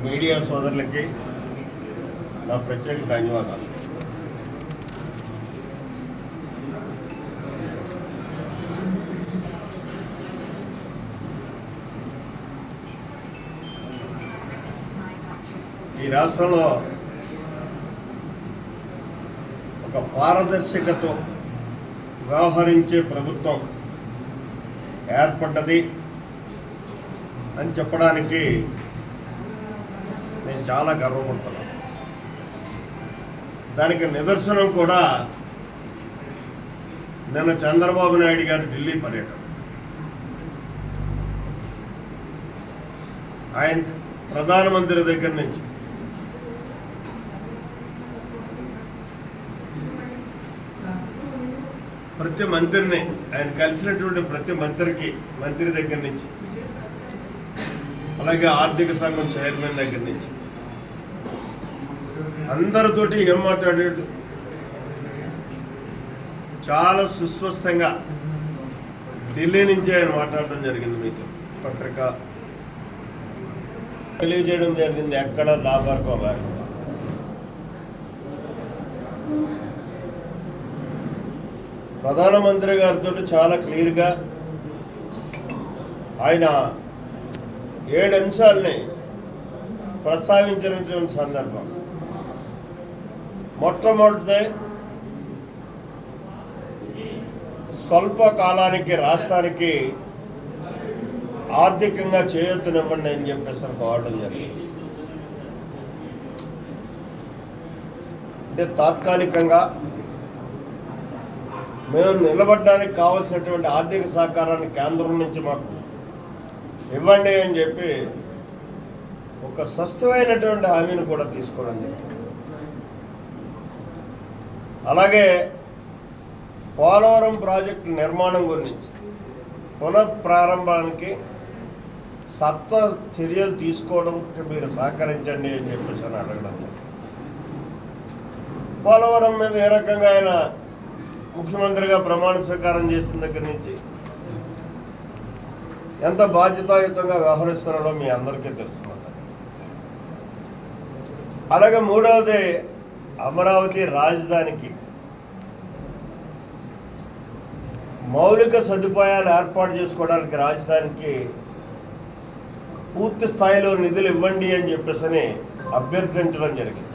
Media సోదరులకి నా ప్రత్యేక ధన్యవాదాలు. ఈ రాష్ట్రంలో ఒక పారదర్శకతో వ్యవహరించే ప్రభుత్వం ఏర్పడ్డది అని చెప్పడానికి నేను చాలా గర్వపడుతున్నాను. దానికి నిదర్శనం కూడా నిన్న చంద్రబాబు నాయుడు గారి ఢిల్లీ పర్యటన. ఆయన ప్రధానమంత్రి దగ్గర నుంచి ప్రతి మంత్రిని, ఆయన కలిసినటువంటి ప్రతి మంత్రి దగ్గర నుంచి, అలాగే ఆర్థిక సంఘం చైర్మన్ దగ్గర నుంచి అందరితోటి ఏం మాట్లాడాడు, చాలా సుస్పష్టంగా ఢిల్లీ నుంచి ఆయన మాట్లాడడం జరిగింది. మీతో పత్రిక తెలియజేయడం జరిగింది, ఎక్కడ లాభార్గం లేకుండా. ప్రధానమంత్రి గారితో చాలా క్లియర్గా ఆయన 7 అంశాలని ప్రస్తావించినటువంటి సందర్భం. మొట్టమొదటిదే స్వల్ప కాలానికి రాష్ట్రానికి ఆర్థికంగా చేయొత్తునివ్వండి అని చెప్పేసి కోరడం జరిగింది. అంటే తాత్కాలికంగా మేము నిలబడడానికి కావాల్సినటువంటి ఆర్థిక సహకారాన్ని కేంద్రం నుంచి మాకు ఇవ్వండి అని చెప్పి ఒక స్పష్టమైనటువంటి హామీని కూడా తీసుకోవడం జరిగింది. అలాగే పోలవరం ప్రాజెక్టు నిర్మాణం గురించి పునఃప్రారంభానికి చర్యలు తీసుకోవడానికి మీరు సహకరించండి అని చెప్పేసి అడగడం జరిగింది. పోలవరం మీద ఏ రకంగా ఆయన ముఖ్యమంత్రిగా ప్రమాణ స్వీకారం చేసిన దగ్గర నుంచి ఎంత బాధ్యతాయుతంగా వ్యవహరిస్తున్నాడో మీ అందరికీ తెలుసు. అలాగే మూడవది అమరావతి రాజధానికి మౌలిక సదుపాయాలు ఏర్పాటు చేసుకోవడానికి రాజధానికి పూర్తి స్థాయిలో నిధులు ఇవ్వండి అని చెప్పేసి అభ్యర్థించడం జరిగింది.